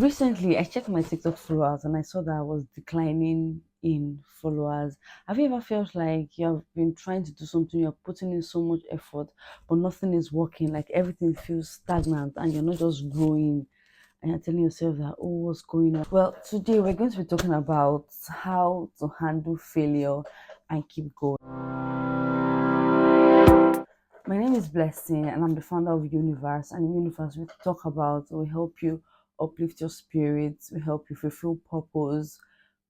Recently, I checked my TikTok followers and I saw that I was declining in followers. Have you ever felt like you've been trying to do something, you're putting in so much effort, but nothing is working? Like everything feels stagnant and you're not just growing, and you're telling yourself that, oh, what's going on? Well, today we're going to be talking about how to handle failure and keep going. My name is Blessing, and I'm the founder of Universe. And in Universe, we help you uplift your spirits, we help you fulfill purpose,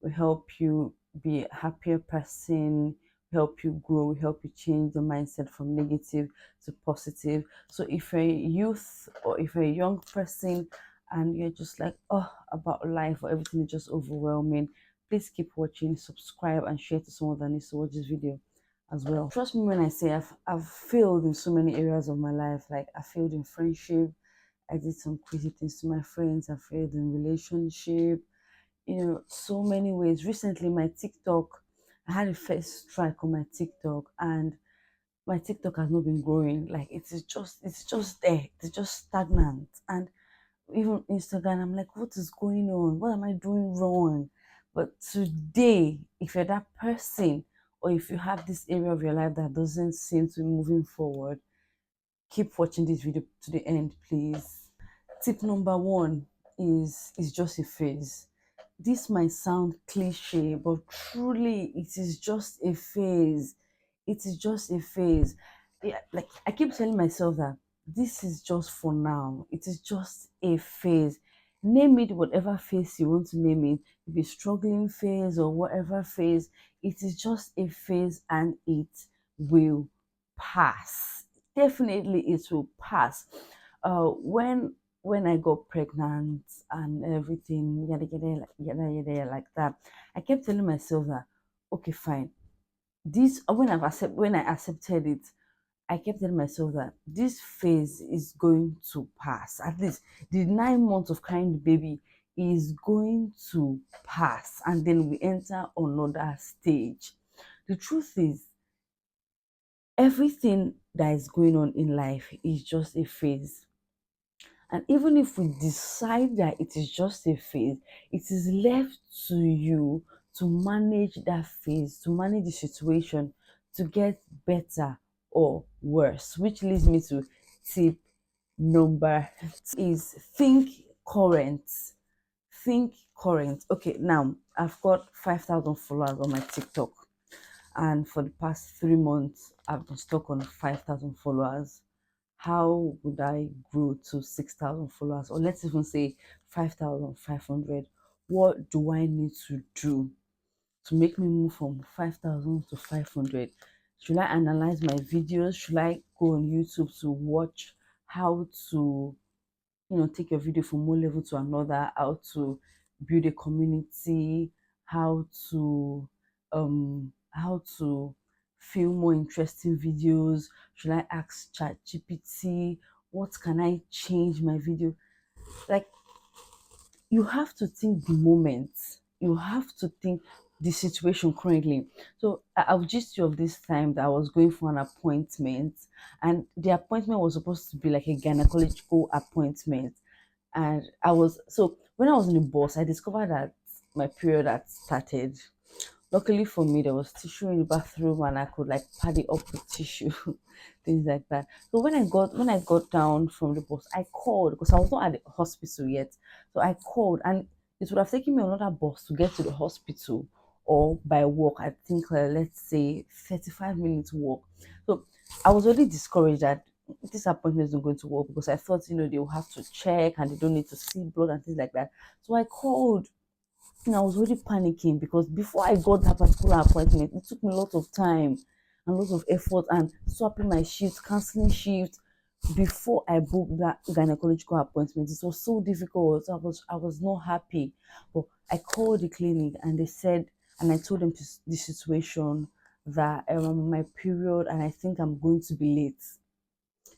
we help you be a happier person, we help you grow, we help you change the mindset from negative to positive. So if you're a youth or if you're a young person and you're just like, oh, about life or everything is just overwhelming, please keep watching, subscribe, and share to someone that needs to watch this video as well. Trust me when I say I've failed in so many areas of my life. Like I failed in friendship, I did some crazy things to my friends, I failed in relationship, so many ways. Recently my TikTok, I had a first strike on my TikTok and my TikTok has not been growing. Like it's just there. It's just stagnant. And even Instagram, I'm like, what is going on? What am I doing wrong? But today, if you're that person, or if you have this area of your life that doesn't seem to be moving forward, keep watching this video to the end, please. Tip number one is just a phase. This might sound cliche, but truly it is just a phase. It is just a phase. Yeah, like I keep telling myself that this is just for now. It is just a phase. Name it whatever phase you want to name it. If it's struggling phase or whatever phase, it is just a phase and it will pass. Definitely it will pass. When I got pregnant and everything, yada like that, I kept telling myself that, okay, fine. This when I accepted it, I kept telling myself that this phase is going to pass. At least the 9 months of carrying the baby is going to pass, and then we enter another stage. The truth is, everything that is going on in life is just a phase. And even if we decide that it is just a phase, it is left to you to manage that phase, to manage the situation, to get better or worse. Which leads me to tip number is think current. Think current. Okay, now I've got 5,000 followers on my TikTok, and for the past 3 months, I've been stuck on 5,000 followers. How would I grow to 6,000 followers, or let's even say 5,500? What do I need to do to make me move from 5,000 to 500? Should I analyze my videos? Should I go on YouTube to watch how to, take your video from one level to another, how to build a community, how to film more interesting videos? Should I ask ChatGPT? What can I change my video? Like, you have to think the moment. You have to think the situation currently. So I've just you of this time that I was going for an appointment, and the appointment was supposed to be like a gynecological appointment. And when I was in the bus, I discovered that my period had started. Luckily for me, there was tissue in the bathroom, and I could like pad it up with tissue, things like that. So when I got down from the bus, I called because I was not at the hospital yet. So I called, and it would have taken me another bus to get to the hospital, or by walk. I think let's say 35 minutes walk. So I was already discouraged that this appointment is not going to work, because I thought they will have to check and they don't need to see blood and things like that. So I called, and I was already panicking because before I got that particular appointment, it took me a lot of time and a lot of effort and swapping my shifts, canceling shifts before I booked that gynecological appointment. It was so difficult. So I was not happy. But I called the clinic and they said, and I told them the situation, that I'm on my period and I think I'm going to be late.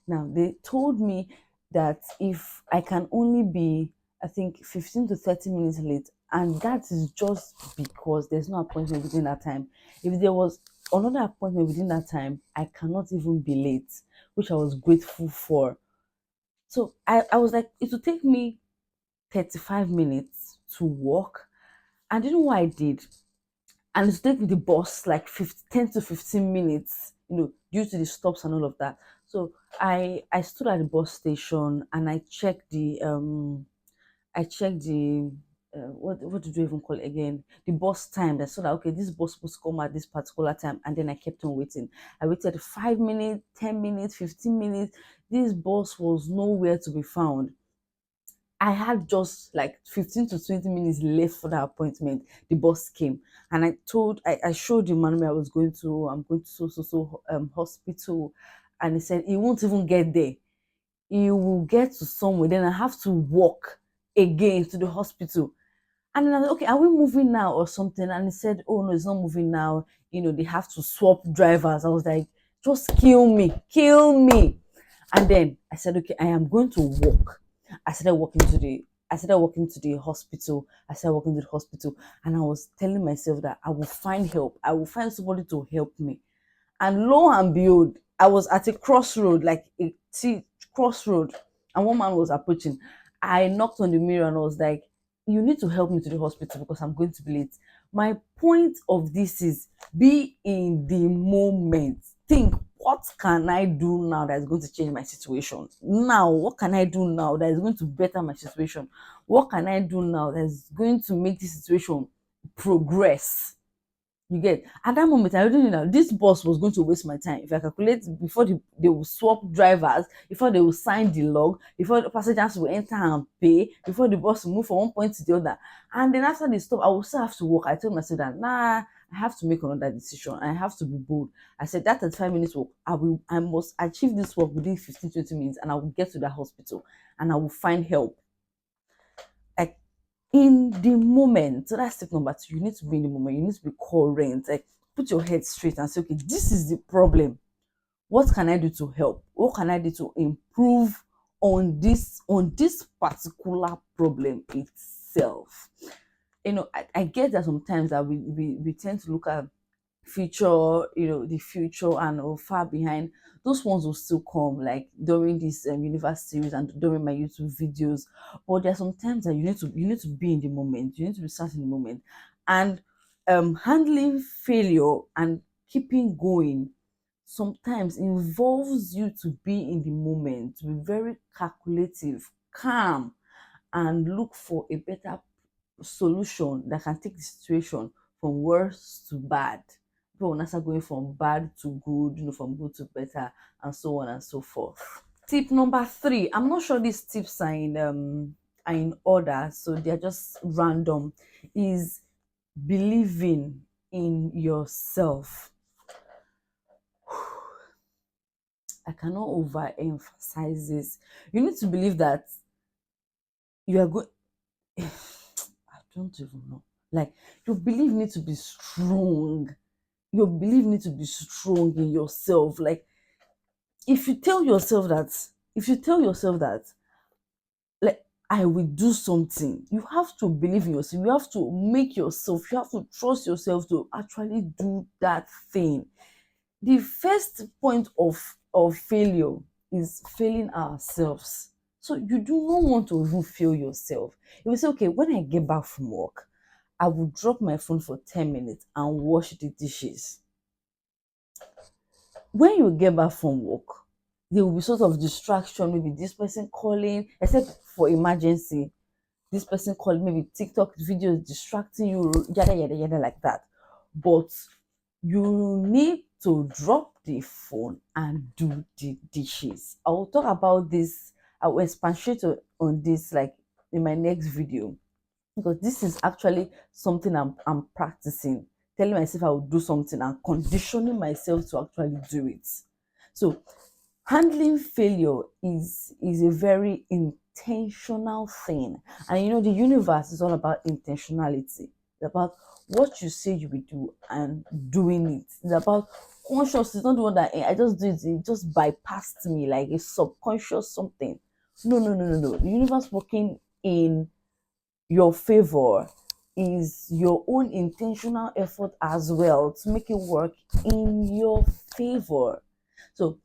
Now, they told me that if I can only be, I think, 15 to 30 minutes late, and that is just because there's no appointment within that time. If there was another appointment within that time, I cannot even be late, which I was grateful for. So I was like, it will take me 35 minutes to walk. And you know what I did? And it's take the bus like 10 to 15 minutes, due to the stops and all of that. So I stood at the bus station and I checked the what did you even call it again? The bus time. That so that okay, this bus was supposed to come at this particular time, and then I kept on waiting. I waited 5 minutes, 10 minutes, 15 minutes. This bus was nowhere to be found. I had just like 15 to 20 minutes left for that appointment. The bus came and I showed the man where I was going to, I'm going to hospital. And he said he won't even get there. He will get to somewhere. Then I have to walk again to the hospital. And then I was like, okay, are we moving now or something? And he said, oh no, it's not moving now. They have to swap drivers. I was like, just kill me, kill me. And then I said, okay, I am going to walk. I started walking to the I started walking to the hospital. I started walking to the hospital, and I was telling myself that I will find help. I will find somebody to help me. And lo and behold, I was at a crossroad, like a crossroad, and one man was approaching. I knocked on the mirror and I was like, "You need to help me to the hospital because I'm going to be late." My point of this is be in the moment. Think, what can I do now that is going to change my situation? Now, what can I do now that is going to better my situation? What can I do now that is going to make this situation progress? You get, at that moment, I already knew that this bus was going to waste my time. If I calculate before they will swap drivers, before they will sign the log, before the passengers will enter and pay, before the bus will move from one point to the other. And then after the stop, I will still have to walk. I told myself that nah, I have to make another decision. I have to be bold. I said that 35 minutes walk, I must achieve this work within 15-20 minutes, and I will get to that hospital and I will find help. Like, in the moment. So that's tip number two. You need to be in the moment. You need to be current. Like, put your head straight and say, okay, this is the problem. What can I do to help? What can I do to improve on this particular problem itself? I get that sometimes that we tend to look at future, the future and far behind. Those ones will still come, like during this universe series and during my YouTube videos. But there are some times that you need to be in the moment. You need to be sat in the moment, and handling failure and keeping going sometimes involves you to be in the moment, to be very calculative, calm, and look for a better solution that can take the situation from worse to bad. People will now start going from bad to good, from good to better, and so on and so forth. Tip number three. I'm not sure these tips are in order, so they're just random. Is believing in yourself. I cannot overemphasize this. You need to believe that you are good. I don't even know. Like, your belief needs to be strong. Your belief needs to be strong in yourself. Like, if you tell yourself that, if you tell yourself that, like, I will do something, you have to believe in yourself. You have to make yourself, you have to trust yourself to actually do that thing. The first point of failure is failing ourselves. So you do not want to even fail yourself. You will say, okay, when I get back from work, I will drop my phone for 10 minutes and wash the dishes. When you get back from work, there will be sort of distraction, maybe this person calling, except for emergency. This person calling, maybe TikTok videos distracting you, yada yada yada, like that. But you need to drop the phone and do the dishes. I will talk about this. I will expatiate on this like in my next video, because this is actually something I'm practicing. Telling myself I will do something and conditioning myself to actually do it. So handling failure is a very intentional thing, and the universe is all about intentionality. It's about what you say you will do and doing it. It's about conscious. It's not the one that I just do it just bypassed me like a subconscious something. No, no, no, no, no. The universe working in your favor is your own intentional effort as well to make it work in your favor. So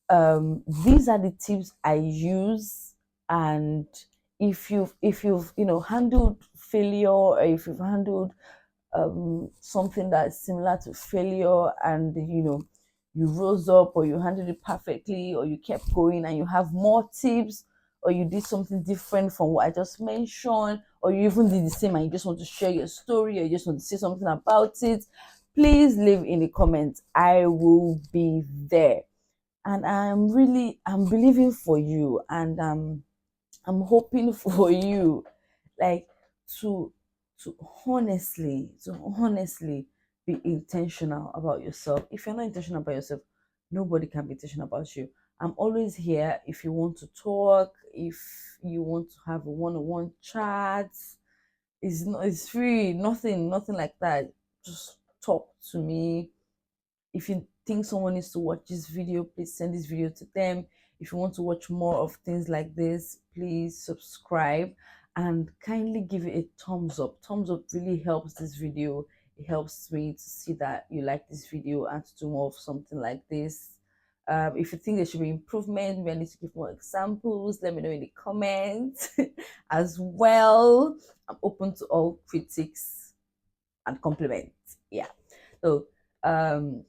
these are the tips I use, and if you've handled failure, or if you've handled something that's similar to failure, and you rose up, or you handled it perfectly, or you kept going and you have more tips, or you did something different from what I just mentioned, or you even did the same and you just want to share your story, or you just want to say something about it, please leave in the comments. I will be there, and I'm believing for you, and I'm hoping for you, like, to to honestly be intentional about yourself. If you're not intentional about yourself, nobody can be intentional about you. I'm always here if you want to talk, if you want to have a one-on-one chat. It's free, nothing like that. Just talk to me. If you think someone needs to watch this video, please send this video to them. If you want to watch more of things like this, please subscribe and kindly give it a thumbs up. Thumbs up really helps this video. It helps me to see that you like this video and to do more of something like this. If you think there should be improvement, maybe I need to give more examples, let me know in the comments as well. I'm open to all critics and compliments. Yeah. So um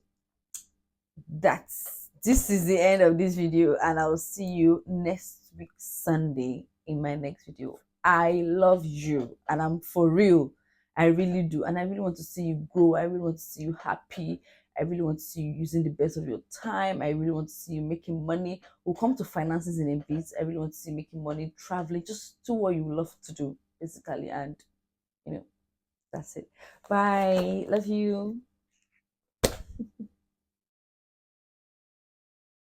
this is the end of this video, and I'll see you next week Sunday in my next video. I love you, and I'm for real. I really do, and I really want to see you grow. I really want to see you happy. I really want to see you using the best of your time. I really want to see you making money. We'll come to finances in a bit. I really want to see you making money, traveling, just do what you love to do, basically. And you know, that's it. Bye. Love you.